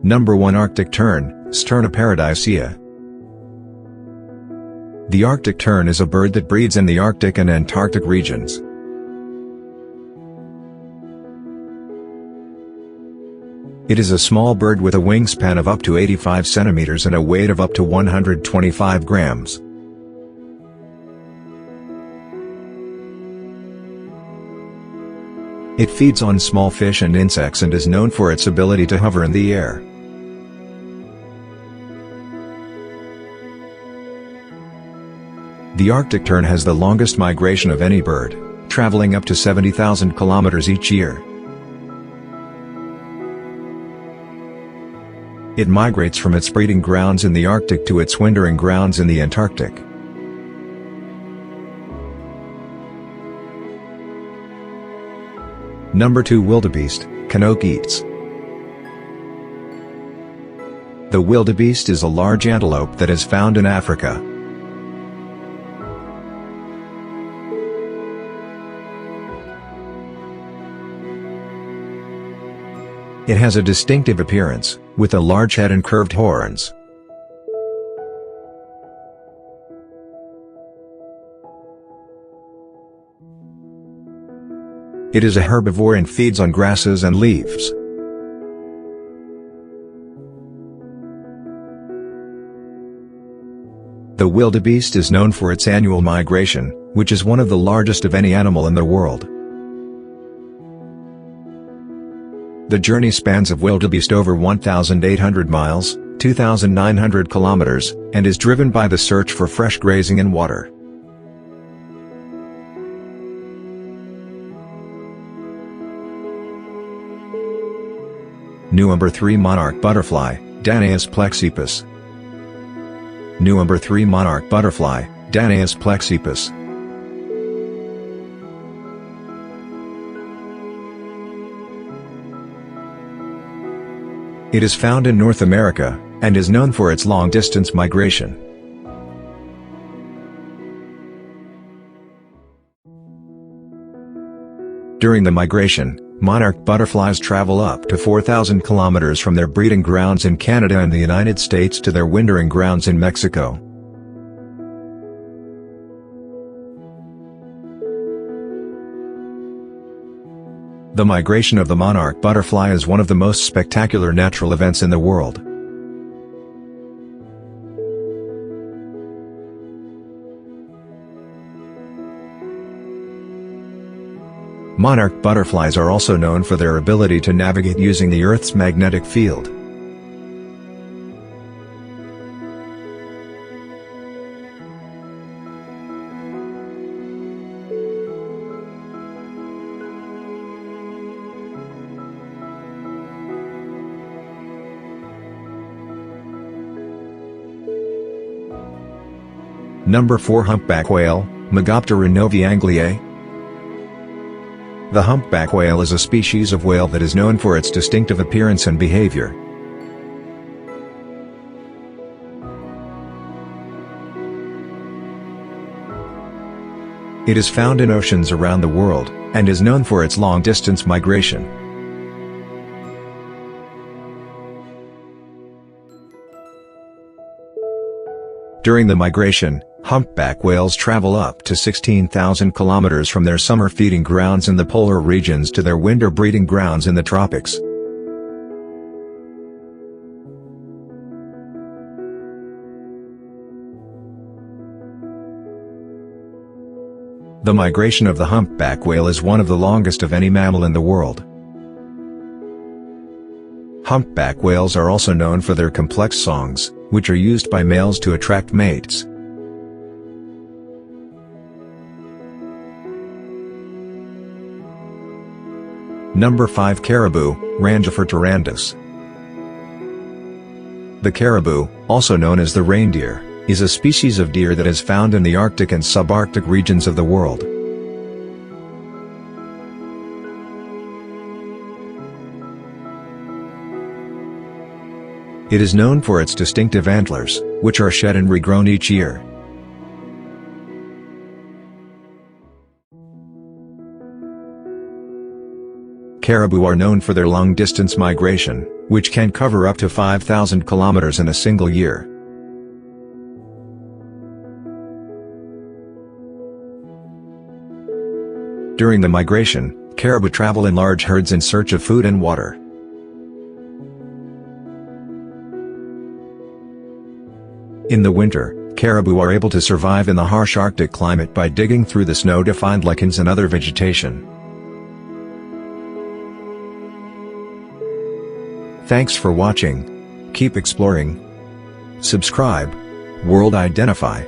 Number 1 Arctic Tern, Sterna paradisea. The Arctic tern is a bird that breeds in the Arctic and Antarctic regions. It is a small bird with a wingspan of up to 85 centimeters and a weight of up to 125 grams. It feeds on small fish and insects and is known for its ability to hover in the air. The Arctic tern has the longest migration of any bird, traveling up to 70,000 kilometers each year. It migrates from its breeding grounds in the Arctic to its wintering grounds in the Antarctic. Number 2 Wildebeest, Canokeets. The wildebeest is a large antelope that is found in Africa. It has a distinctive appearance, with a large head and curved horns. It is a herbivore and feeds on grasses and leaves. The wildebeest is known for its annual migration, which is one of the largest of any animal in the world. The journey spans of wildebeest over 1,800 miles, 2,900 kilometers, and is driven by the search for fresh grazing and water. Number 3 Monarch Butterfly, Danaus plexippus. Number 3 Monarch Butterfly, Danaus plexippus. It is found in North America, and is known for its long-distance migration. During the migration, monarch butterflies travel up to 4,000 kilometers from their breeding grounds in Canada and the United States to their wintering grounds in Mexico. The migration of the monarch butterfly is one of the most spectacular natural events in the world. Monarch butterflies are also known for their ability to navigate using the Earth's magnetic field. Number 4 Humpback Whale, Megoptera novae. The humpback whale is a species of whale that is known for its distinctive appearance and behavior. It is found in oceans around the world, and is known for its long-distance migration. During the migration, humpback whales travel up to 16,000 kilometers from their summer feeding grounds in the polar regions to their winter breeding grounds in the tropics. The migration of the humpback whale is one of the longest of any mammal in the world. Humpback whales are also known for their complex songs, which are used by males to attract mates. Number 5 Caribou, Rangifer tarandus. The caribou, also known as the reindeer, is a species of deer that is found in the Arctic and subarctic regions of the world. It is known for its distinctive antlers, which are shed and regrown each year. Caribou are known for their long-distance migration, which can cover up to 5,000 kilometers in a single year. During the migration, caribou travel in large herds in search of food and water. In the winter, caribou are able to survive in the harsh Arctic climate by digging through the snow to find lichens and other vegetation. Thanks for watching. Keep exploring. Subscribe. World Identify.